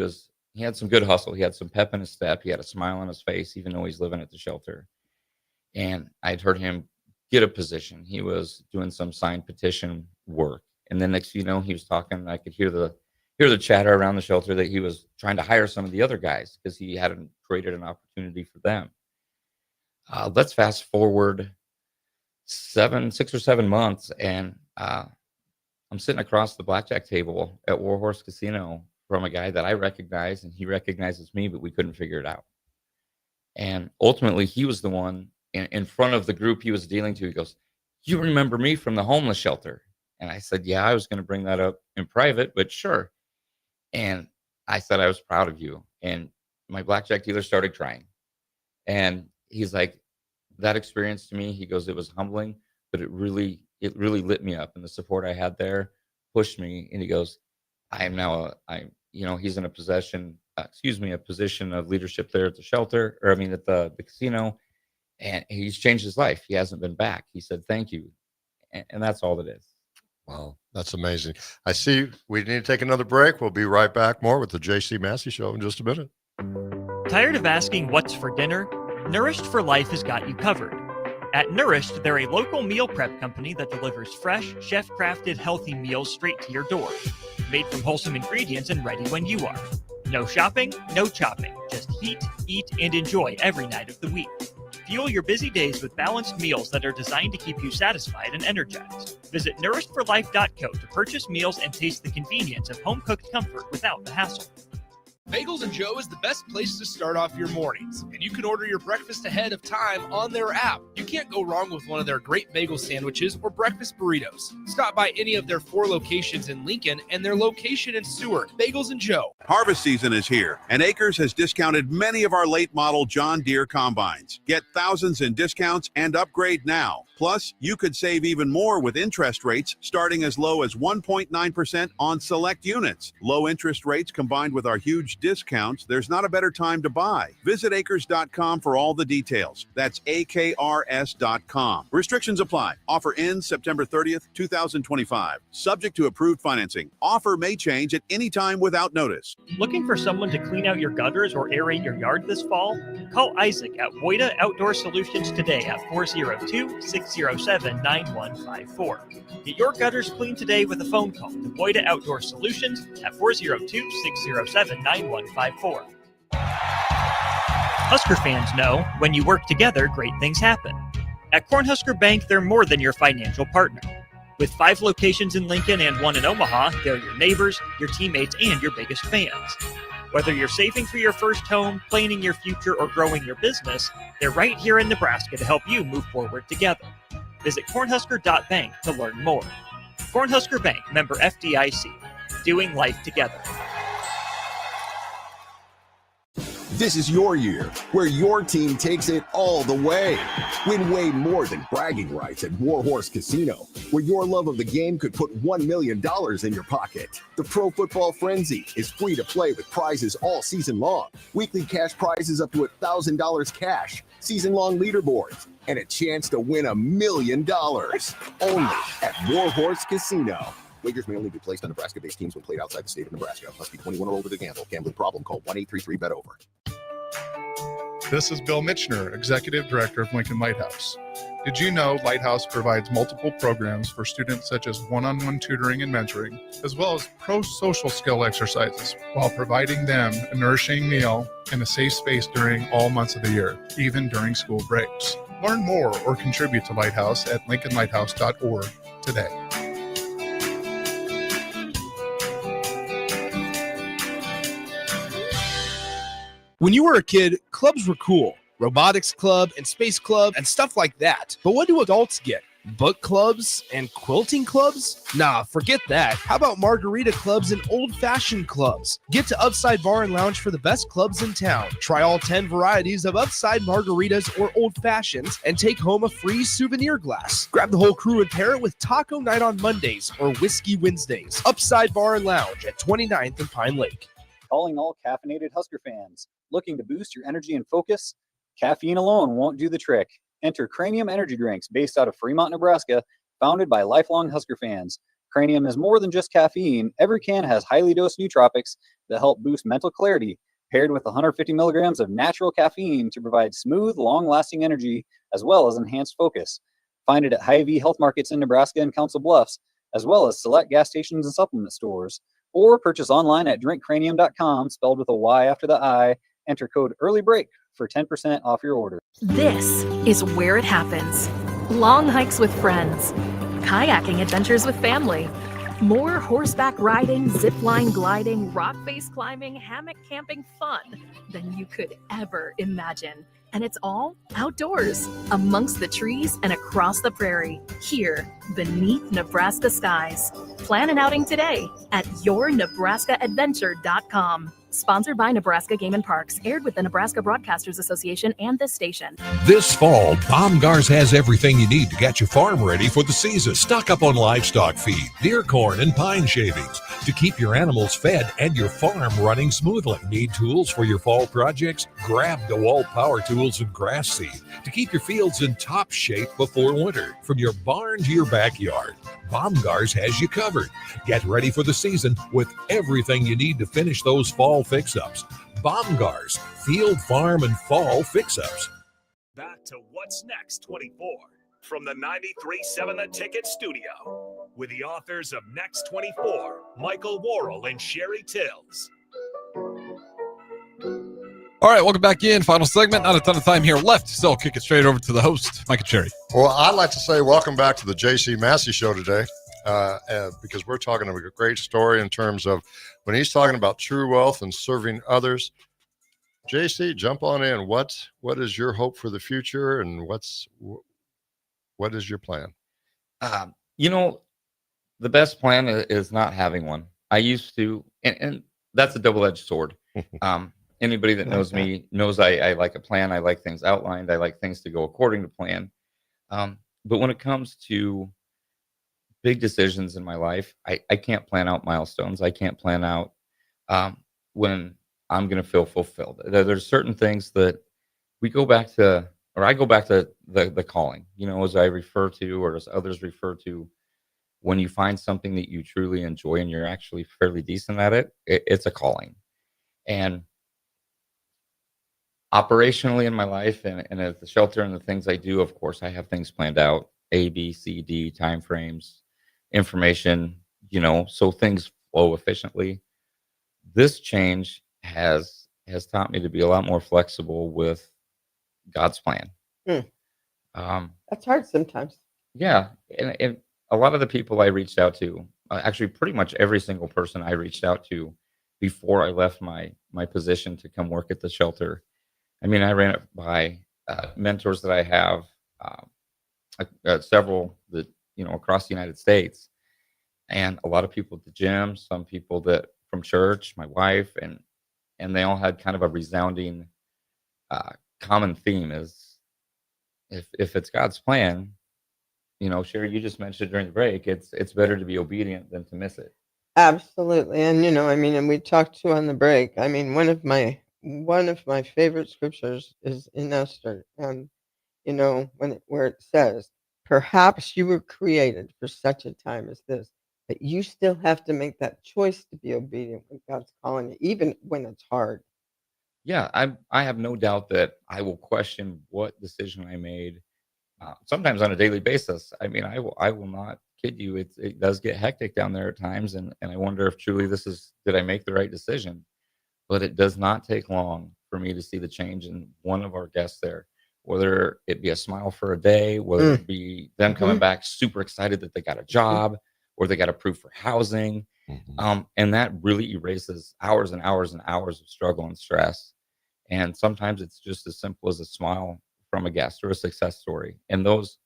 had some good hustle. He had some pep in his step. He had a smile on his face, even though he's living at the shelter. And I'd heard him get a position. He was doing some signed petition work, and then next, he was talking. I could hear the chatter around the shelter that he was trying to hire some of the other guys because he hadn't created an opportunity for them. Let's fast forward 6 or 7 months, and I'm sitting across the blackjack table at Warhorse Casino from a guy that I recognize, and he recognizes me, but we couldn't figure it out. And ultimately, he was the one in front of the group he was dealing to. He goes, "You remember me from the homeless shelter?" And I said, "Yeah, I was going to bring that up in private, but sure." And I said, "I was proud of you." And my blackjack dealer started crying. And he's like, that experience to me, he goes, it was humbling, but it really lit me up. And the support I had there pushed me. And he goes, he's in a position of leadership there at the shelter, at the casino. And he's changed his life. He hasn't been back. He said, "Thank you." And that's all it is. Wow, that's amazing. I see we need to take another break. We'll be right back more with the JC Massey Show in just a minute. Tired of asking what's for dinner? Nourished for Life has got you covered. At Nourished, they're a local meal prep company that delivers fresh, chef-crafted, healthy meals straight to your door. Made from wholesome ingredients and ready when you are. No shopping, no chopping. Just heat, eat, and enjoy every night of the week. Fuel your busy days with balanced meals that are designed to keep you satisfied and energized. Visit nourishedforlife.co to purchase meals and taste the convenience of home-cooked comfort without the hassle. Bagels & Joe is the best place to start off your mornings, and you can order your breakfast ahead of time on their app. You can't go wrong with one of their great bagel sandwiches or breakfast burritos. Stop by any of their 4 locations in Lincoln and their location in Seward. Bagels & Joe. Harvest season is here, and Acres has discounted many of our late model John Deere combines. Get thousands in discounts and upgrade now. Plus, you could save even more with interest rates starting as low as 1.9% on select units. Low interest rates combined with our huge discounts, there's not a better time to buy. Visit acres.com for all the details. That's AKRS.com. Restrictions apply. Offer ends September 30th, 2025. Subject to approved financing. Offer may change at any time without notice. Looking for someone to clean out your gutters or aerate your yard this fall? Call Isaac at Woida Outdoor Solutions today at 402-607-9154. Get your gutters clean today with a phone call to Woida Outdoor Solutions at 402-607-9154. Husker fans know when you work together, great things happen. At Cornhusker Bank, they're more than your financial partner. With 5 locations in Lincoln and 1 in Omaha, they're your neighbors, your teammates, and your biggest fans. Whether you're saving for your first home, planning your future, or growing your business, they're right here in Nebraska to help you move forward together. Visit cornhusker.bank to learn more. Cornhusker Bank, member FDIC, doing life together. This is your year, where your team takes it all the way. Win way more than bragging rights at Warhorse Casino, where your love of the game could put $1 million in your pocket. The Pro Football Frenzy is free to play with prizes all season long. Weekly cash prizes up to $1,000 cash, season-long leaderboards, and a chance to win $1 million. Only at Warhorse Casino. Wagers may only be placed on Nebraska-based teams when played outside the state of Nebraska. Must be 21 or older to gamble. Gambling problem? Call 1-833-BET-OVER. This is Bill Mitchner, Executive Director of Lincoln Lighthouse. Did you know Lighthouse provides multiple programs for students such as one-on-one tutoring and mentoring, as well as pro-social skill exercises, while providing them a nourishing meal and a safe space during all months of the year, even during school breaks? Learn more or contribute to Lighthouse at lincolnlighthouse.org today. When you were a kid, clubs were cool. Robotics club and space club and stuff like that. But what do adults get? Book clubs and quilting clubs? Nah, forget that. How about margarita clubs and old-fashioned clubs? Get to Upside Bar and Lounge for the best clubs in town. Try all 10 varieties of Upside margaritas or old fashions and take home a free souvenir glass. Grab the whole crew and pair it with taco night on Mondays or whiskey Wednesdays. Upside Bar and Lounge at 29th and Pine Lake. Calling all caffeinated Husker fans. Looking to boost your energy and focus? Caffeine alone won't do the trick. Enter Cranium Energy Drinks based out of Fremont, Nebraska, founded by lifelong Husker fans. Cranium is more than just caffeine. Every can has highly dosed nootropics that help boost mental clarity, paired with 150 milligrams of natural caffeine to provide smooth, long-lasting energy as well as enhanced focus. Find it at Hy-Vee Health Markets in Nebraska and Council Bluffs, as well as select gas stations and supplement stores. Or purchase online at drinkcranium.com, spelled with a Y after the I. Enter code EARLYBREAK for 10% off your order. This is where it happens. Long hikes with friends, kayaking adventures with family, more horseback riding, zip line gliding, rock face climbing, hammock camping fun than you could ever imagine. And it's all outdoors, amongst the trees and across the prairie, here beneath Nebraska skies. Plan an outing today at yournebraskaadventure.com. Sponsored by Nebraska Game and Parks, aired with the Nebraska Broadcasters Association and this station. This fall, Baumgars has everything you need to get your farm ready for the season. Stock up on livestock feed, deer corn, and pine shavings to keep your animals fed and your farm running smoothly. Need tools for your fall projects? Grab DeWalt power tools and grass seed to keep your fields in top shape before winter. From your barn to your backyard, Baumgars has you covered. Get ready for the season with everything you need to finish those fall fix-ups. Baumgars, field, farm, and fall fix-ups. Back to What's Next 24 from the 93.7 The Ticket studio with the authors of Next 24, Michael Worrell and Sheri Tills. All right, welcome back in. Final segment. Not a ton of time here left, so I'll kick it straight over to the host, Mike and Sheri. Well, I'd like to say welcome back to the J.C. Massey Show today, because we're talking about a great story in terms of when he's talking about true wealth and serving others. J.C., jump on in. What is your hope for the future, and what is your plan? The best plan is not having one. I used to, and that's a double-edged sword. Anybody that knows me knows I like a plan. I like things outlined. I like things to go according to plan. But when it comes to big decisions in my life, I can't plan out milestones. I can't plan out when I'm going to feel fulfilled. There's certain things that we go back to, or I go back to the calling, as I refer to, or as others refer to, when you find something that you truly enjoy and you're actually fairly decent at it's a calling. And operationally in my life and at the shelter and the things I do, of course, I have things planned out, A, B, C, D, time frames, information, so things flow efficiently. This change has taught me to be a lot more flexible with God's plan. Hmm. That's hard sometimes. Yeah, and a lot of the people I reached out to, actually pretty much every single person I reached out to before I left my position to come work at the shelter. I mean, I ran it by mentors that I have, several that across the United States, and a lot of people at the gym, some people that from church, my wife, and they all had kind of a resounding common theme is if it's God's plan, Sheri, you just mentioned during the break, it's better to be obedient than to miss it. Absolutely. And and we talked to on the break. I mean, one of my favorite scriptures is in Esther. And where it says, perhaps you were created for such a time as this, but you still have to make that choice to be obedient when God's calling you, even when it's hard. Yeah, I have no doubt that I will question what decision I made, sometimes on a daily basis. I mean, I will not kid you. It does get hectic down there at times, and I wonder if truly did I make the right decision? But it does not take long for me to see the change in one of our guests there, whether it be a smile for a day, whether it be them coming back super excited that they got a job or they got approved for housing. And that really erases hours and hours and hours of struggle and stress. And sometimes it's just as simple as a smile from a guest or a success story. And those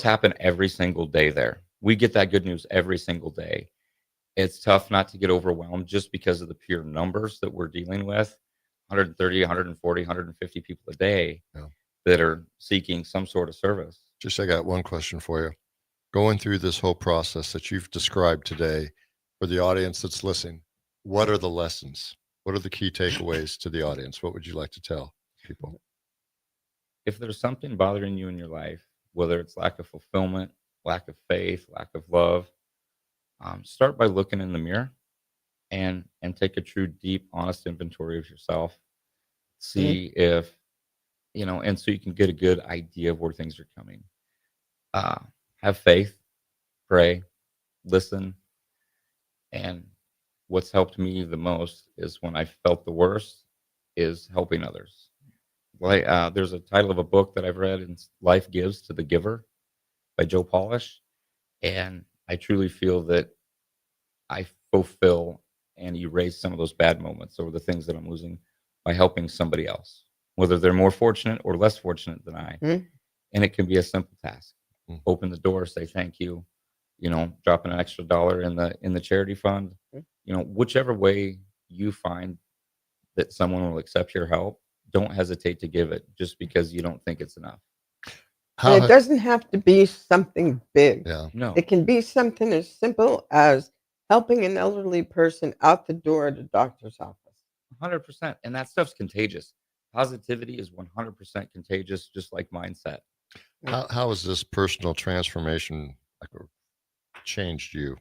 happen every single day there. We get that good news every single day. It's tough not to get overwhelmed just because of the pure numbers that we're dealing with. 130, 140, 150 people a day that are seeking some sort of service. I got one question for you. Going through this whole process that you've described today, for the audience that's listening, what are the lessons? What are the key takeaways to the audience? What would you like to tell people? If there's something bothering you in your life, whether it's lack of fulfillment, lack of faith, lack of love, start by looking in the mirror and take a true, deep, honest inventory of yourself. See if, and so you can get a good idea of where things are coming. Have faith, pray, listen. And what's helped me the most is when I felt the worst is helping others. Like there's a title of a book that I've read, and Life Gives to the Giver by Joe Polish. And I truly feel that I fulfill and erase some of those bad moments or the things that I'm losing by helping somebody else, whether they're more fortunate or less fortunate than I. And it can be a simple task. Open the door, say thank you, dropping an extra $1 in the charity fund, whichever way you find that someone will accept your help, don't hesitate to give it just because you don't think it's enough. And it doesn't have to be something big. No. It can be something as simple as helping an elderly person out the door at a doctor's office. 100%. And that stuff's contagious. Positivity is 100% contagious, just like mindset. How has this personal transformation changed you?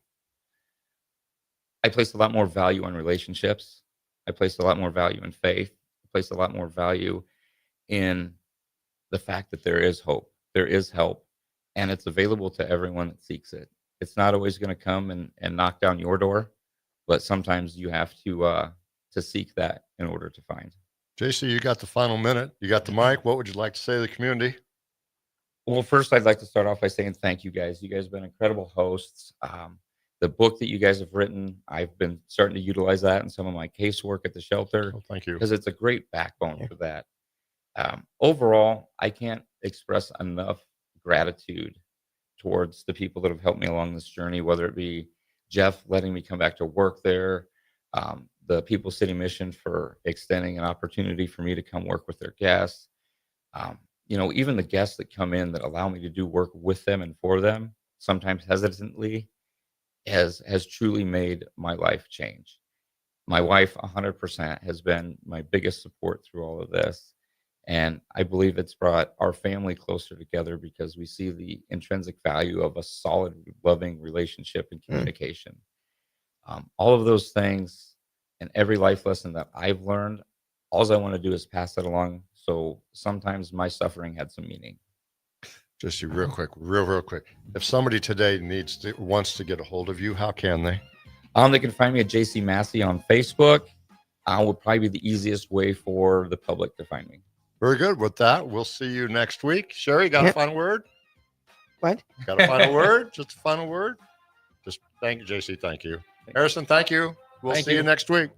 I place a lot more value on relationships. I place a lot more value in faith. I place a lot more value in the fact that there is hope, there is help, and it's available to everyone that seeks it. It's not always going to come and knock down your door, but sometimes you have to seek that in order to find. JC, you got the final minute. You got the mic. What would you like to say to the community? Well, first, I'd like to start off by saying thank you, guys. You guys have been incredible hosts. The book that you guys have written, I've been starting to utilize that in some of my casework at the shelter. Oh, thank you. Because it's a great backbone for that. Overall, I can't express enough gratitude towards the people that have helped me along this journey, whether it be Jeff letting me come back to work there, the People City Mission for extending an opportunity for me to come work with their guests, even the guests that come in that allow me to do work with them and for them, sometimes hesitantly, has truly made my life change. My wife, 100%, has been my biggest support through all of this. And I believe it's brought our family closer together because we see the intrinsic value of a solid, loving relationship and communication. All of those things and every life lesson that I've learned, all I want to do is pass it along. So sometimes my suffering had some meaning. Just real quick. If somebody today wants to get a hold of you, how can they? They can find me at JC Massey on Facebook. Would probably be the easiest way for the public to find me. Very good. With that, we'll see you next week. Sheri, got a final word? What? Got a final word? Just a final word? Just thank you, JC. Thank you. Harrison, thank you. We'll see you next week.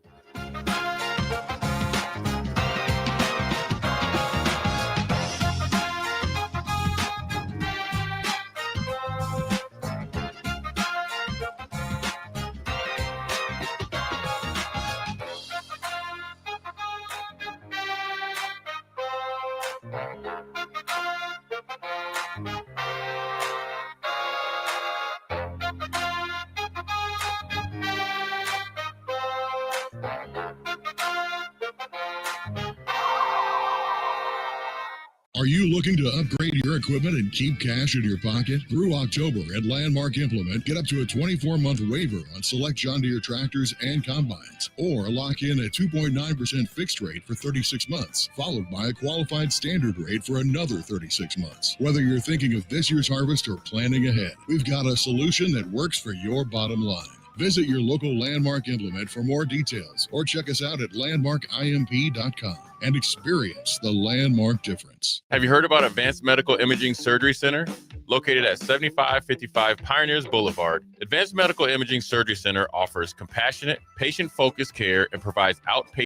Are you looking to upgrade your equipment and keep cash in your pocket? Through October at Landmark Implement, get up to a 24-month waiver on select John Deere tractors and combines, or lock in a 2.9% fixed rate for 36 months, followed by a qualified standard rate for another 36 months. Whether you're thinking of this year's harvest or planning ahead, we've got a solution that works for your bottom line. Visit your local Landmark Implement for more details or check us out at landmarkimp.com and experience the Landmark difference. Have you heard about Advanced Medical Imaging Surgery Center? Located at 7555 Pioneers Boulevard, Advanced Medical Imaging Surgery Center offers compassionate, patient-focused care and provides outpatient